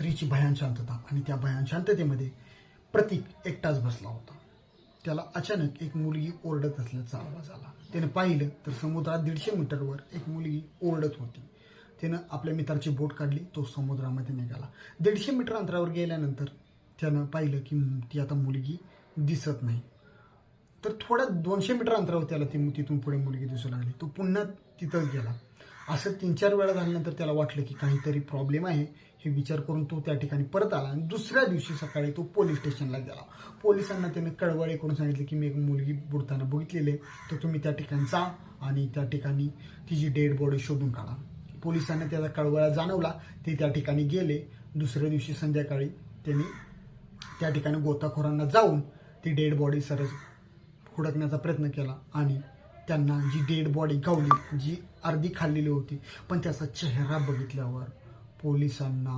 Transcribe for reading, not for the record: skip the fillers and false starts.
रात्रीची भयान शांतता आणि त्या भयान शांततेमध्ये प्रतीक एकटाच बसला होता. त्याला अचानक एक मुलगी ओरडत असल्याचा आवाज आला. त्याने पाहिलं तर समुद्रात 150 मीटरवर एक मुलगी ओरडत होती. त्यानं आपल्या मित्राची बोट काढली, तो समुद्रामध्ये निघाला. 150 मीटर अंतरावर गेल्यानंतर त्यानं पाहिलं की ती आता मुलगी दिसत नाही. तर थोड्या 200 मीटर अंतरावर त्याला तिथून पुढे मुलगी दिसू लागली. तो पुन्हा तिथं गेला. असं 3-4 वेळा झाल्यानंतर त्याला वाटलं की काहीतरी प्रॉब्लेम आहे. हे विचार करून तो त्या ठिकाणी परत आला आणि दुसऱ्या दिवशी सकाळी तो पोलीस स्टेशनला गेला. पोलिसांना त्याने कळवळे करून सांगितले की मी एक मुलगी बुडताना बघितलेली आहे, तर तुम्ही त्या ठिकाणी जा आणि त्या ठिकाणी तिची डेड बॉडी शोधून काढा. पोलिसांना त्याचा कळवळा जाणवला. ते त्या ठिकाणी गेले. दुसऱ्या दिवशी संध्याकाळी त्यांनी त्या ठिकाणी गोताखोरांना जाऊन ती डेड बॉडी सरस हुडकण्याचा प्रयत्न केला आणि त्यांना जी डेड बॉडी गावली, जी अर्धी खाल्लेली होती, पण त्याचा चेहरा बघितल्यावर पोलिसांना